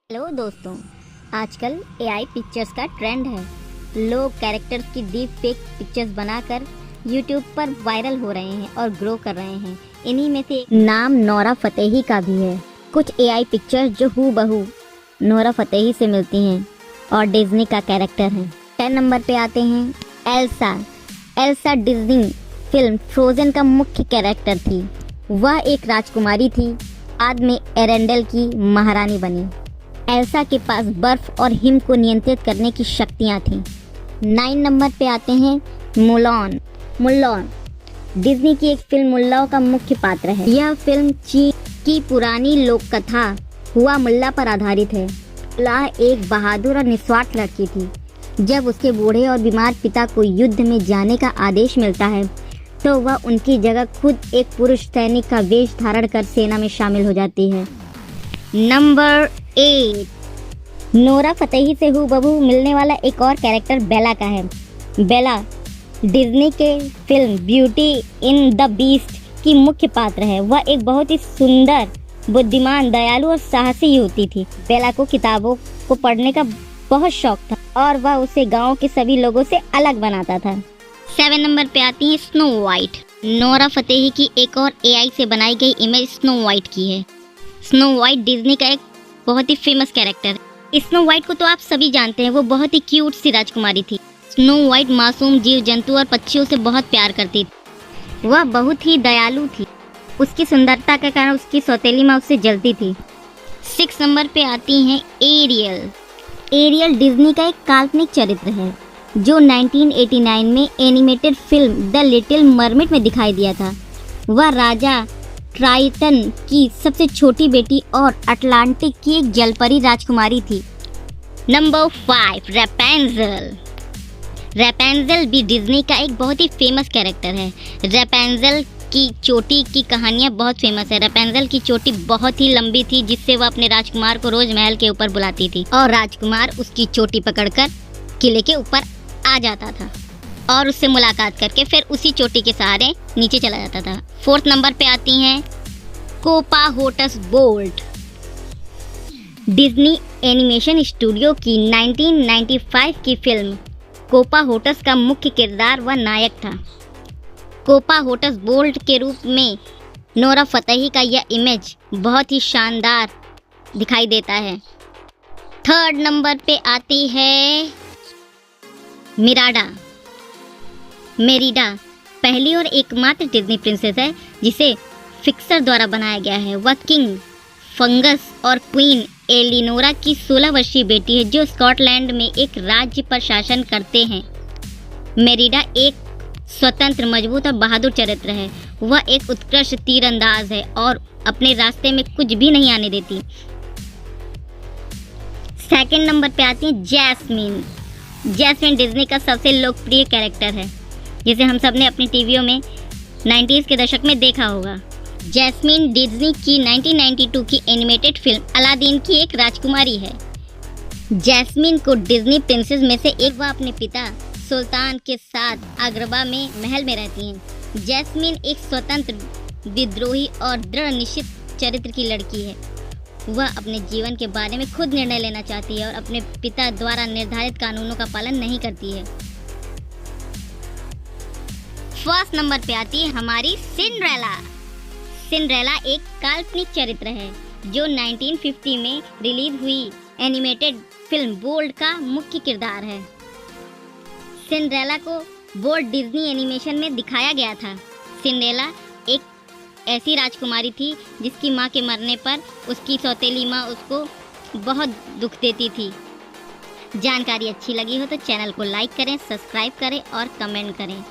Hello दोस्तों, आजकल AI pictures का ट्रेंड है। लोग कैरेक्टर्स की डीप फेक पिक्चर्स बनाकर यूट्यूब पर वायरल हो रहे हैं और ग्रो कर रहे हैं। इन्हीं में से एक नाम नोरा फतेही का भी है। कुछ एआई पिक्चर्स जो हूबहू नोरा फतेही से मिलती हैं और डिज्नी का कैरेक्टर है। 10 नंबर पे आते हैं Elsa. Elsa Disney film frozen का मुख्य कैरेक्टर थी। वह एक राजकुमारी थी, बाद में एरेंडल की महारानी बनी। एल्सा के पास बर्फ और हिम को नियंत्रित करने की शक्तियां थीं। 9 नंबर पे आते हैं मुलान। मुल्लान डिज्नी की एक फिल्म मुल्ला का मुख्य पात्र है। यह फिल्म चीन की पुरानी लोक कथा हुआ मुल्ला पर आधारित है। मुल्ला एक बहादुर और निस्वार्थ लड़की थी। जब उसके बूढ़े और बीमार पिता को युद्ध में जाने का आदेश मिलता है तो वह उनकी जगह खुद एक पुरुष सैनिक का वेश धारण कर सेना में शामिल हो जाती है। नंबर 8 नोरा फतेही से हूबहू मिलने वाला एक और कैरेक्टर बेला का है। बेला डिज्नी के film beauty in the beast की मुख्य पात्र है। वह एक बहुत ही सुंदर, बुद्धिमान, दयालु और साहसी युवती थी। बेला को किताबों को पढ़ने का बहुत शौक था और वह उसे गांव के सभी लोगों से अलग बनाता था। 7 नंबर पे आती है स्नो वाइट। नोरा फतेही की एक और एआई से बनाई गई इमेज स्नो वाइट की है। स्नो वाइट डिज्नी का एक बहुत ही फेमस कैरेक्टर है। स्नो वाइट को तो आप सभी जानते हैं। वो बहुत ही क्यूट सी राजकुमारी थी। स्नो वाइट मासूम जीव जंतु और पक्षियों से बहुत प्यार करती थी। वह बहुत ही दयालु थी। उसकी सुंदरता के कारण उसकी सौतेली माँ उससे जलती थी। 6 नंबर पे आती हैं एरियल। एरियल डिज्नी का एक काल्पनिक चरित्र है जो 1989 में animated film the little mermaid में दिखाई दिया था। वह राजा ट्राइटन की सबसे छोटी बेटी और अटलांटिक की एक जलपरी राजकुमारी थी। नंबर 5 रैपेंजल। रैपेंजल भी डिज्नी का एक बहुत ही फेमस कैरेक्टर है। रैपेंजल की चोटी की कहानियाँ बहुत फेमस है। रैपेंजल की चोटी बहुत ही लंबी थी जिससे वह अपने राजकुमार को रोज महल के ऊपर बुलाती थी और राजकुमार उसकी चोटी पकड़कर किले के ऊपर आ जाता था और उससे मुलाकात करके फिर उसी चोटी के सहारे नीचे चला जाता था। 4 नंबर पे आती हैं कोपाहोटस बोल्ट। डिज्नी एनिमेशन स्टूडियो की 1995 की फिल्म कोपाहोटस का मुख्य किरदार व नायक था। कोपाहोटस बोल्ट के रूप में नोरा फतेही का यह इमेज बहुत ही शानदार दिखाई देता है। 3rd नंबर पे आती है मिराडा। मेरिडा पहली और एकमात्र डिज्नी प्रिंसेस है जिसे फिक्सर द्वारा बनाया गया है। वह किंग फंगस और क्वीन एलिनोरा की 16 वर्षीय बेटी है जो स्कॉटलैंड में एक राज्य पर शासन करते हैं। मेरिडा एक स्वतंत्र, मजबूत और बहादुर चरित्र है। वह एक उत्कृष्ट तीरंदाज है और अपने रास्ते में कुछ भी नहीं आने देती। 2nd नंबर पे आती है जैस्मिन। जैस्मिन डिज्नी का सबसे लोकप्रिय कैरेक्टर है जिसे हम सब ने अपनी टीवियों में 90s के दशक में देखा होगा। जैस्मिन डिज्नी की 1992 की एनिमेटेड फिल्म अलादीन की एक राजकुमारी है। जैस्मिन को डिज्नी प्रिंसेस में से एक, वह अपने पिता सुल्तान के साथ आगरबा में महल में रहती हैं। जैस्मिन एक स्वतंत्र, विद्रोही और दृढ़ निश्चित चरित्र की लड़की है। वह अपने जीवन के बारे में खुद निर्णय लेना चाहती है और अपने पिता द्वारा निर्धारित कानूनों का पालन नहीं करती है। 1st नंबर पे आती है हमारी सिंड्रेला। सिंड्रेला एक काल्पनिक चरित्र है जो 1950 में रिलीज हुई एनिमेटेड फिल्म बोल्ट का मुख्य किरदार है। सिंड्रेला को बोल्ट डिज्नी एनिमेशन में दिखाया गया था। सिंड्रेला एक ऐसी राजकुमारी थी जिसकी माँ के मरने पर उसकी सौतेली माँ उसको बहुत दुख देती थी। जानकारी अच्छी लगी हो तो चैनल को लाइक करें, सब्सक्राइब करें और कमेंट करें।